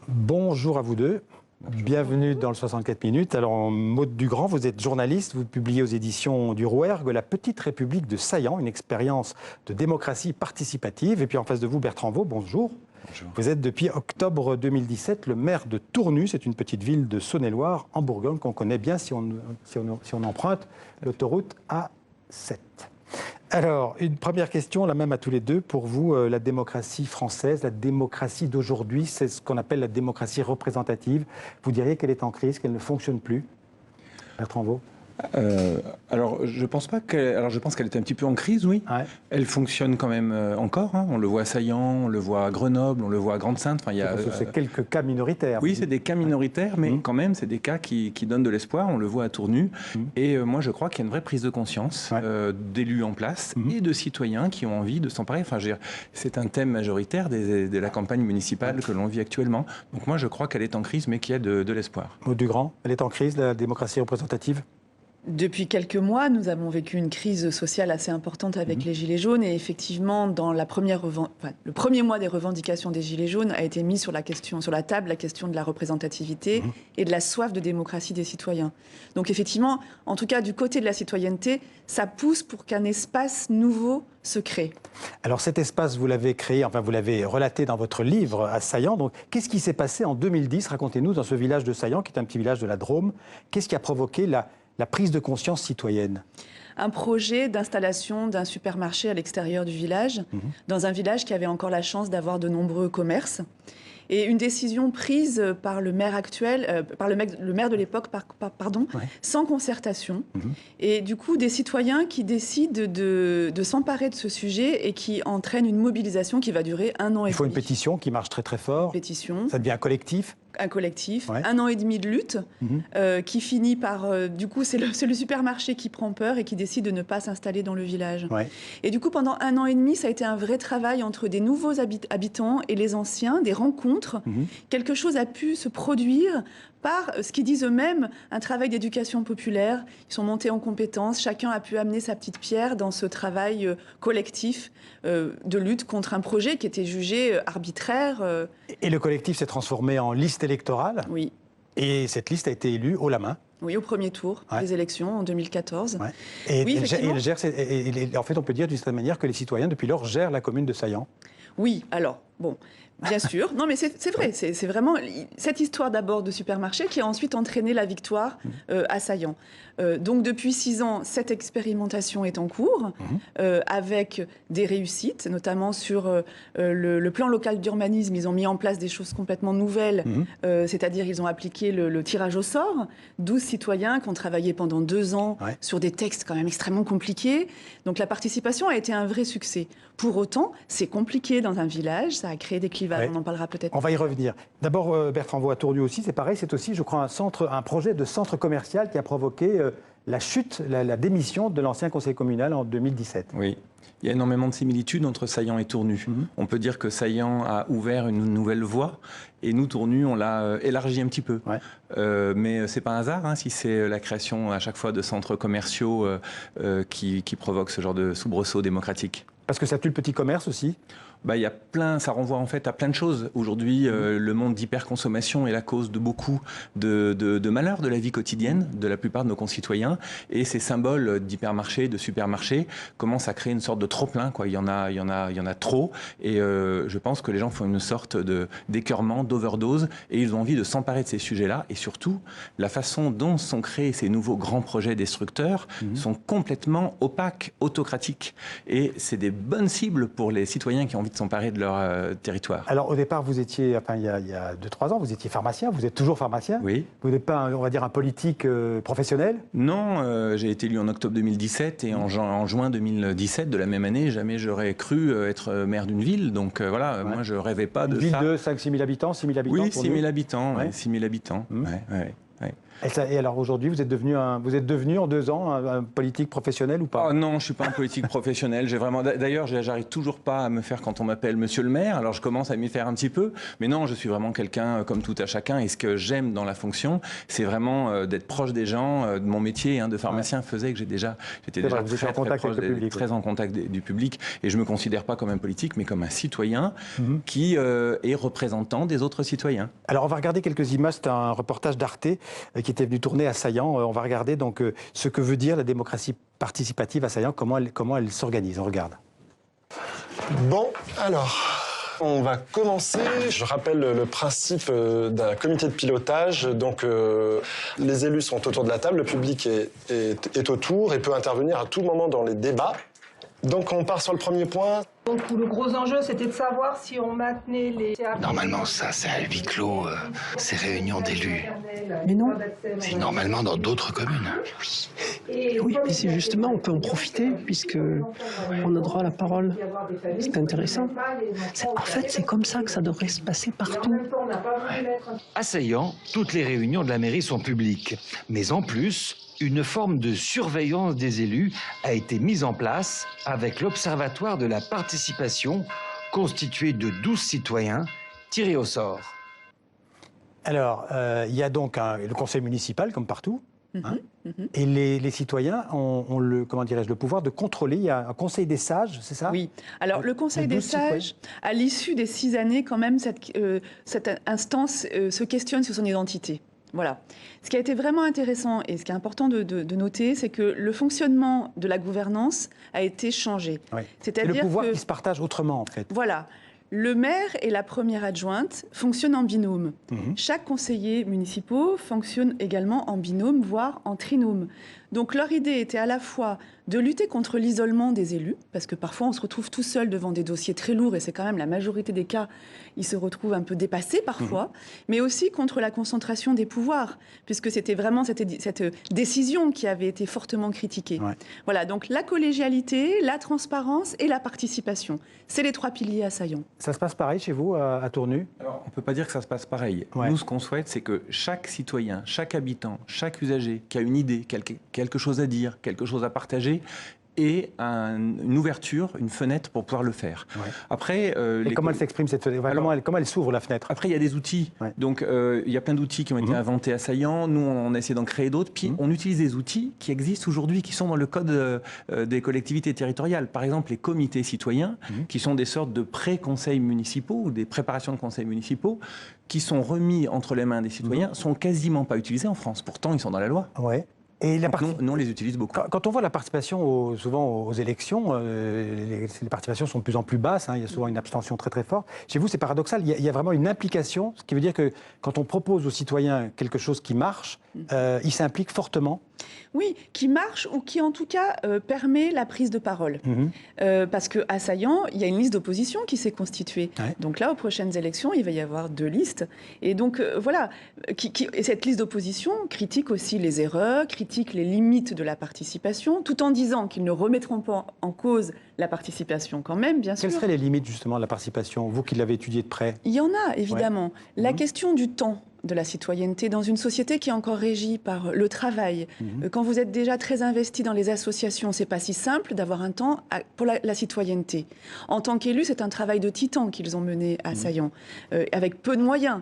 Bonjour à vous deux. Bienvenue dans le 64 minutes. Alors, Maude Dugrand, vous êtes journaliste, vous publiez aux éditions du Rouergue La Petite République de Saillant, une expérience de démocratie participative. Et puis en face de vous, Bertrand Vaud, bonjour. Bonjour. Vous êtes depuis octobre 2017 le maire de Tournu, c'est une petite ville de Saône-et-Loire, en Bourgogne, qu'on connaît bien si on emprunte l'autoroute A7. Alors, une première question, la même à tous les deux. Pour vous, la démocratie française, la démocratie d'aujourd'hui, c'est ce qu'on appelle la démocratie représentative. Vous diriez qu'elle est en crise, qu'elle ne fonctionne plus? Bertrand Vaud. Alors, je pense qu'elle est un petit peu en crise, oui. Ouais. Elle fonctionne quand même encore. Hein. On le voit à Saillant, on le voit à Grenoble, on le voit à Grande-Synthe. Enfin, c'est quelques cas minoritaires. Oui, c'est des cas minoritaires, mais quand même, c'est des cas qui donnent de l'espoir. On le voit à Tournu. Et moi, je crois qu'il y a une vraie prise de conscience d'élus en place et de citoyens qui ont envie de s'emparer. Enfin, c'est un thème majoritaire de la campagne municipale que l'on vit actuellement. Donc moi, je crois qu'elle est en crise, mais qu'il y a de l'espoir. Maude Dugrand, elle est en crise, la démocratie représentative? Depuis quelques mois, nous avons vécu une crise sociale assez importante avec les Gilets jaunes. Et effectivement, dans le premier mois des revendications des Gilets jaunes a été mis sur la table la question de la représentativité et de la soif de démocratie des citoyens. Donc effectivement, en tout cas du côté de la citoyenneté, ça pousse pour qu'un espace nouveau se crée. Alors cet espace, vous l'avez créé, enfin vous l'avez relaté dans votre livre à Saillant. Donc qu'est-ce qui s'est passé en 2010? Racontez-nous, dans ce village de Saillant, qui est un petit village de la Drôme. Qu'est-ce qui a provoqué la prise de conscience citoyenne? Un projet d'installation d'un supermarché à l'extérieur du village, dans un village qui avait encore la chance d'avoir de nombreux commerces. Et une décision prise par le maire actuel, par le maire de l'époque, sans concertation. Et du coup, des citoyens qui décident de s'emparer de ce sujet et qui entraînent une mobilisation qui va durer 1 an et demi. Il faut une pétition qui marche très très fort. Pétition. Ça devient un collectif. Un collectif, 1 an et demi de lutte, qui finit par... du coup, c'est le supermarché qui prend peur et qui décide de ne pas s'installer dans le village. Et du coup, pendant 1 an et demi, ça a été un vrai travail entre des nouveaux habitants et les anciens, des rencontres. Quelque chose a pu se produire par ce qu'ils disent eux-mêmes, un travail d'éducation populaire. Ils sont montés en compétences, chacun a pu amener sa petite pierre dans ce travail collectif de lutte contre un projet qui était jugé arbitraire. Et le collectif s'est transformé en liste électorale. Oui. Et cette liste a été élue haut la main. Oui, au premier tour des élections en 2014. Et, oui, en fait, on peut dire d'une certaine manière que les citoyens, depuis lors, gèrent la commune de Saillant. Oui, alors, bon, bien sûr. Non, mais c'est vrai, c'est vraiment cette histoire d'abord de supermarché qui a ensuite entraîné la victoire à Saillant. Donc, depuis 6 ans, cette expérimentation est en cours, avec des réussites, notamment sur le plan local d'urbanisme. Ils ont mis en place des choses complètement nouvelles, c'est-à-dire ils ont appliqué le tirage au sort. 12 citoyens qui ont travaillé pendant 2 ans sur des textes quand même extrêmement compliqués. Donc, la participation a été un vrai succès. Pour autant, c'est compliqué dans un village, ça a créé des clivages, on en parlera peut-être. On va y revenir. D'abord, Bertrand Vaud, à Tournu aussi, c'est pareil, c'est aussi, je crois, un projet de centre commercial qui a provoqué la chute, la démission de l'ancien conseil communal en 2017. Oui. Il y a énormément de similitudes entre Saillant et Tournu. On peut dire que Saillant a ouvert une nouvelle voie et nous, Tournu, on l'a élargi un petit peu. Mais ce n'est pas un hasard si c'est la création à chaque fois de centres commerciaux qui provoque ce genre de soubresaut démocratique. Parce que ça tue le petit commerce aussi? Il y a ça renvoie en fait à plein de choses. Aujourd'hui, le monde d'hyperconsommation est la cause de beaucoup de malheurs de la vie quotidienne de la plupart de nos concitoyens. Et ces symboles d'hypermarchés, de supermarchés commencent à créer une sorte de trop-plein. Il y en a trop. Et je pense que les gens font une sorte d'écœurement, d'overdose. Et ils ont envie de s'emparer de ces sujets-là. Et surtout, la façon dont sont créés ces nouveaux grands projets destructeurs sont complètement opaques, autocratiques. Et c'est des bonnes cibles pour les citoyens qui ont envie de s'emparer de leur territoire. Alors au départ, vous étiez, il y a 2-3 ans, vous étiez pharmacien, vous êtes toujours pharmacien? Oui. Vous n'êtes pas, on va dire, un politique professionnel? Non, j'ai été élu en octobre 2017 et en juin 2017 de la même année, jamais j'aurais cru être maire d'une ville. Donc voilà, moi je rêvais pas de ça. Une ville de 5-6 000 habitants, 6 000 habitants? Oui, 6 000 habitants, 6 000 habitants. Et alors aujourd'hui, vous êtes devenu en 2 ans un politique professionnel ou pas? Oh non, je ne suis pas un politique professionnel. D'ailleurs, j'arrive toujours pas à me faire quand on m'appelle monsieur le maire. Alors je commence à m'y faire un petit peu. Mais non, je suis vraiment quelqu'un comme tout à chacun. Et ce que j'aime dans la fonction, c'est vraiment d'être proche des gens. De mon métier de pharmacien faisait que j'étais déjà très en contact du public. Et je ne me considère pas comme un politique, mais comme un citoyen qui est représentant des autres citoyens. Alors on va regarder quelques images. C'est un reportage d'Arte qui était venu tourner à Saillant. On va regarder donc ce que veut dire la démocratie participative à Saillant, comment elle s'organise. On regarde. Bon, alors, on va commencer. Je rappelle le principe d'un comité de pilotage. Donc, les élus sont autour de la table, le public est autour et peut intervenir à tout moment dans les débats. Donc, on part sur le premier point. Donc le gros enjeu, c'était de savoir si on maintenait les... Normalement, ça, c'est à huis clos, ces réunions d'élus. Mais non. C'est normalement dans d'autres communes. Oui, mais c'est justement, on peut en profiter, puisque on a droit à la parole. C'est intéressant. En fait, c'est comme ça que ça devrait se passer partout. À Saillant, toutes les réunions de la mairie sont publiques. Mais en plus, une forme de surveillance des élus a été mise en place avec l'Observatoire de la participation, constitué de 12 citoyens tirés au sort. Alors, il y a donc le conseil municipal, comme partout. Et les citoyens ont le pouvoir de contrôler. Il y a un conseil des sages, c'est ça? Oui. Alors, le conseil des sages, à l'issue des 6 années, quand même, cette instance se questionne sur son identité. Voilà. Ce qui a été vraiment intéressant et ce qui est important de noter, c'est que le fonctionnement de la gouvernance a été changé. Oui. C'est-à-dire le pouvoir qui se partage autrement, en fait. Voilà. Le maire et la première adjointe fonctionnent en binôme. Chaque conseiller municipal fonctionne également en binôme, voire en trinôme. Donc leur idée était à la fois de lutter contre l'isolement des élus, parce que parfois on se retrouve tout seul devant des dossiers très lourds, et c'est quand même la majorité des cas, ils se retrouvent un peu dépassés parfois, mais aussi contre la concentration des pouvoirs, puisque c'était vraiment cette décision qui avait été fortement critiquée. Ouais. Voilà, donc la collégialité, la transparence et la participation, c'est les 3 piliers assaillants. Ça se passe pareil chez vous, à Tournu? Alors, on ne peut pas dire que ça se passe pareil. Ouais. Nous, ce qu'on souhaite, c'est que chaque citoyen, chaque habitant, chaque usager qui a une idée, quelque chose à dire, quelque chose à partager, et une ouverture, une fenêtre pour pouvoir le faire. Ouais. Après, et comment elle s'exprime cette fenêtre? Comment elle s'ouvre la fenêtre? Après, il y a des outils. Ouais. Donc, il y a plein d'outils qui ont été inventés à Saillant. Nous, on a essayé d'en créer d'autres. Puis, on utilise des outils qui existent aujourd'hui, qui sont dans le code des collectivités territoriales. Par exemple, les comités citoyens, qui sont des sortes de pré-conseils municipaux ou des préparations de conseils municipaux, qui sont remis entre les mains des citoyens, sont quasiment pas utilisés en France. Pourtant, ils sont dans la loi. Ouais. Et nous, on les utilise beaucoup. Quand on voit la participation souvent aux élections, les participations sont de plus en plus basses. Il y a souvent une abstention très très forte. Chez vous, c'est paradoxal. Il y a vraiment une implication, ce qui veut dire que quand on propose aux citoyens quelque chose qui marche, ils s'impliquent fortement. Oui, qui marche ou qui en tout cas permet la prise de parole. Parce qu'à Saillant, il y a une liste d'opposition qui s'est constituée. Ouais. Donc là, aux prochaines élections, il va y avoir 2 listes. Et donc voilà, et cette liste d'opposition critique aussi les erreurs, critique les limites de la participation, tout en disant qu'ils ne remettront pas en cause la participation quand même, bien sûr. Quelles seraient les limites justement de la participation, vous qui l'avez étudiée de près? Il y en a, évidemment. Ouais. La question du temps de la citoyenneté dans une société qui est encore régie par le travail. Quand vous êtes déjà très investi dans les associations, c'est pas si simple d'avoir un temps pour la citoyenneté. En tant qu'élu, c'est un travail de titan qu'ils ont mené à Saillant, avec peu de moyens.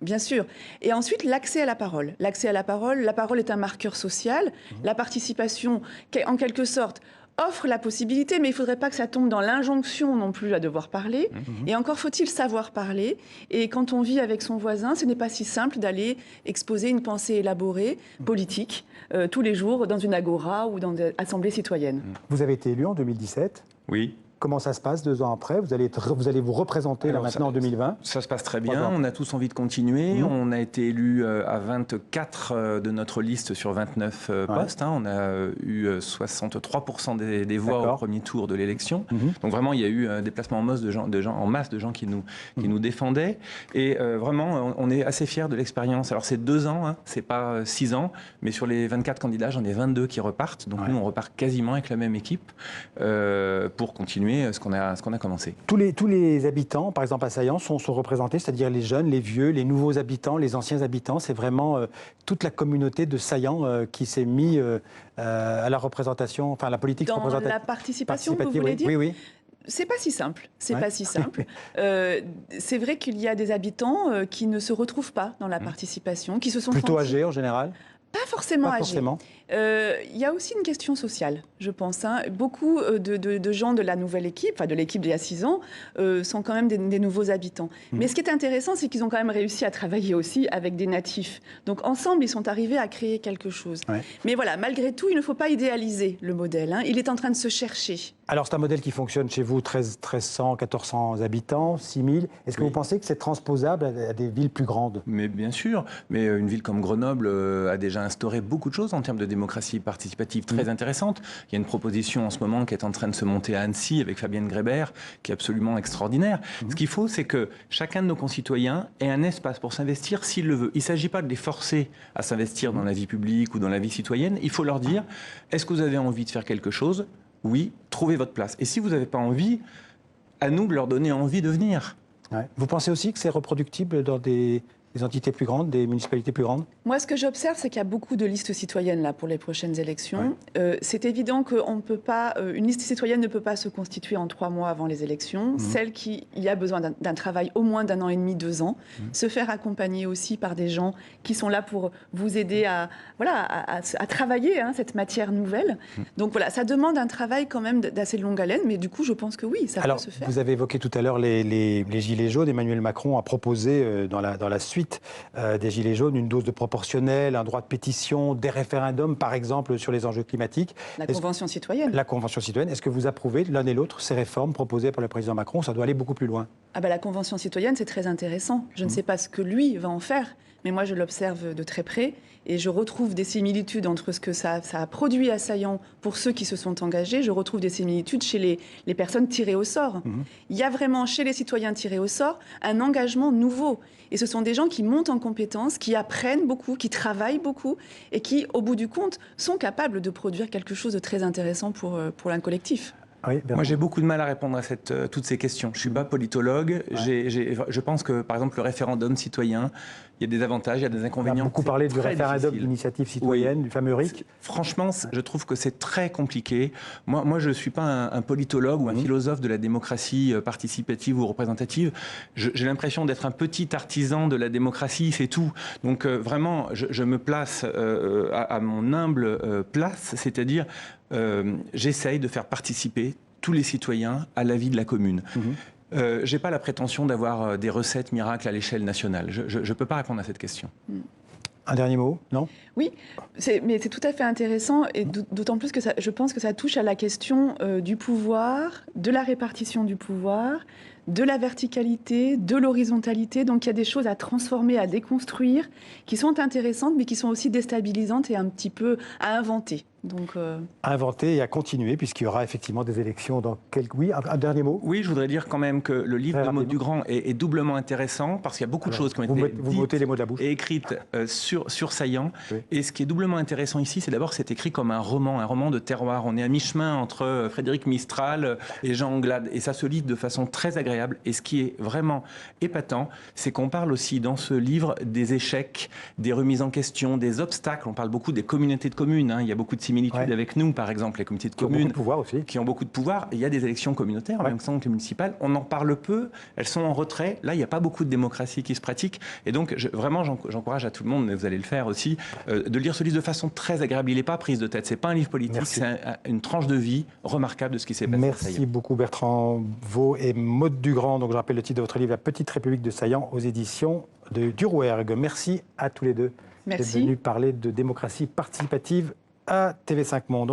Bien sûr. Et ensuite, l'accès à la parole. L'accès à la parole est un marqueur social. La participation, en quelque sorte, offre la possibilité, mais il ne faudrait pas que ça tombe dans l'injonction non plus à devoir parler. Et encore faut-il savoir parler. Et quand on vit avec son voisin, ce n'est pas si simple d'aller exposer une pensée élaborée, politique, tous les jours dans une agora ou dans des assemblées citoyennes. Vous avez été élu en 2017 ? Oui. Comment ça se passe 2 ans après? Vous allez vous représenter là maintenant en 2020? Ça se passe très bien. On a tous envie de continuer. On a été élu à 24 de notre liste sur 29 postes. On a eu 63% des voix au premier tour de l'élection. Donc vraiment, il y a eu un déplacement en masse de gens qui nous défendaient. Et vraiment, on est assez fiers de l'expérience. Alors c'est 2 ans, c'est pas 6 ans, mais sur les 24 candidats, j'en ai 22 qui repartent. Donc nous, on repart quasiment avec la même équipe pour continuer continuer ce qu'on a commencé. Tous les habitants, par exemple à Saillant, sont représentés, c'est-à-dire les jeunes, les vieux, les nouveaux habitants, les anciens habitants. C'est vraiment toute la communauté de Saillant qui s'est mise à la représentation, enfin à la politique représentative. Dans la participation, vous voulez dire ? Oui. C'est pas si simple. Pas si simple. C'est vrai qu'il y a des habitants qui ne se retrouvent pas dans la participation, qui se sont plutôt sentis... âgés en général. Pas forcément âgés. Il y a aussi une question sociale, je pense. Beaucoup de gens de la nouvelle équipe, enfin de l'équipe d'il y a 6 ans, sont quand même des nouveaux habitants. Mais ce qui est intéressant, c'est qu'ils ont quand même réussi à travailler aussi avec des natifs. Donc ensemble, ils sont arrivés à créer quelque chose. Mais voilà, malgré tout, il ne faut pas idéaliser le modèle. Il est en train de se chercher. Alors c'est un modèle qui fonctionne chez vous, 1300, 1400 habitants, 6000. Est-ce que vous pensez que c'est transposable à des villes plus grandes ? Mais bien sûr. Mais une ville comme Grenoble a déjà instauré beaucoup de choses en termes de démocratie participative très intéressantes. Il y a une proposition en ce moment qui est en train de se monter à Annecy avec Fabienne Grébert, qui est absolument extraordinaire. Ce qu'il faut, c'est que chacun de nos concitoyens ait un espace pour s'investir s'il le veut. Il ne s'agit pas de les forcer à s'investir dans la vie publique ou dans la vie citoyenne. Il faut leur dire, est-ce que vous avez envie de faire quelque chose ? Oui, trouvez votre place. Et si vous n'avez pas envie, à nous de leur donner envie de venir. Vous pensez aussi que c'est reproductible dans des entités plus grandes, des municipalités plus grandes ? Moi, ce que j'observe, c'est qu'il y a beaucoup de listes citoyennes là, pour les prochaines élections. C'est évident qu'une liste citoyenne ne peut pas se constituer en 3 mois avant les élections. Celle qui y a besoin d'un travail au moins d'1 an et demi, 2 ans. Se faire accompagner aussi par des gens qui sont là pour vous aider à travailler cette matière nouvelle. Donc voilà, ça demande un travail quand même d'assez longue haleine, mais du coup, je pense que oui, ça peut se faire. Vous avez évoqué tout à l'heure les Gilets jaunes. Emmanuel Macron a proposé dans la suite des Gilets jaunes une dose de proportionnel, un droit de pétition, des référendums, par exemple, sur les enjeux climatiques. La Convention citoyenne. La Convention citoyenne. Est-ce que vous approuvez l'un et l'autre ces réformes proposées par le président Macron ? Ça doit aller beaucoup plus loin. La Convention citoyenne, c'est très intéressant. Je ne sais pas ce que lui va en faire, mais moi, je l'observe de très près et je retrouve des similitudes entre ce que ça a produit à Saillant pour ceux qui se sont engagés. Je retrouve des similitudes chez les personnes tirées au sort. Il y a vraiment, chez les citoyens tirés au sort, un engagement nouveau. Et ce sont des gens qui montent en compétences, qui apprennent beaucoup, qui travaillent beaucoup et qui, au bout du compte, sont capables de produire quelque chose de très intéressant pour un collectif. Moi, j'ai beaucoup de mal à répondre à toutes ces questions. Je ne suis pas politologue. Je pense que, par exemple, le référendum citoyen, il y a des avantages, il y a des inconvénients. On a beaucoup parlé du référendum d'initiative citoyenne, du fameux RIC. Franchement, je trouve que c'est très compliqué. Moi je ne suis pas un politologue ou un philosophe de la démocratie participative ou représentative. J'ai l'impression d'être un petit artisan de la démocratie, c'est tout. Donc vraiment, je me place à mon humble place, c'est-à-dire j'essaye de faire participer tous les citoyens à la vie de la commune. Je n'ai pas la prétention d'avoir des recettes miracles à l'échelle nationale. Je ne peux pas répondre à cette question. Un dernier mot, non ? Oui, mais c'est tout à fait intéressant, et d'autant plus que je pense que ça touche à la question du pouvoir, de la répartition du pouvoir, de la verticalité, de l'horizontalité. Donc il y a des choses à transformer, à déconstruire, qui sont intéressantes, mais qui sont aussi déstabilisantes et un petit peu à inventer. Donc, à inventer et à continuer, puisqu'il y aura effectivement des élections dans quelques... Oui, un dernier mot ? Oui, je voudrais dire quand même que le livre de Maud Dugrand est doublement intéressant, parce qu'il y a beaucoup de choses qui ont été dites les mots de la bouche. Et écrites sur Saillant. Oui. Et ce qui est doublement intéressant ici, c'est d'abord que c'est écrit comme un roman de terroir. On est à mi-chemin entre Frédéric Mistral et Jean Anglade, et ça se lit de façon très agréable. Et ce qui est vraiment épatant, c'est qu'on parle aussi dans ce livre des échecs, des remises en question, des obstacles. On parle beaucoup des communautés de communes. Il y a beaucoup de similitudes avec nous, par exemple, les comités de communes qui ont beaucoup de pouvoir. Et il y a des élections communautaires, en même temps que les municipales. On en parle peu, elles sont en retrait. Là, il n'y a pas beaucoup de démocratie qui se pratique. Et donc, vraiment, j'encourage à tout le monde, mais vous allez le faire aussi, de lire ce livre de façon très agréable. Il n'est pas prise de tête. Ce n'est pas un livre politique, c'est une tranche de vie remarquable de ce qui s'est passé. Merci beaucoup Bertrand Vaux et Maud Dugrand. Donc, je rappelle le titre de votre livre, La Petite République de Saillant, aux éditions du Rouergue. Merci à tous les deux d'être venus parler de démocratie participative à TV5 Monde.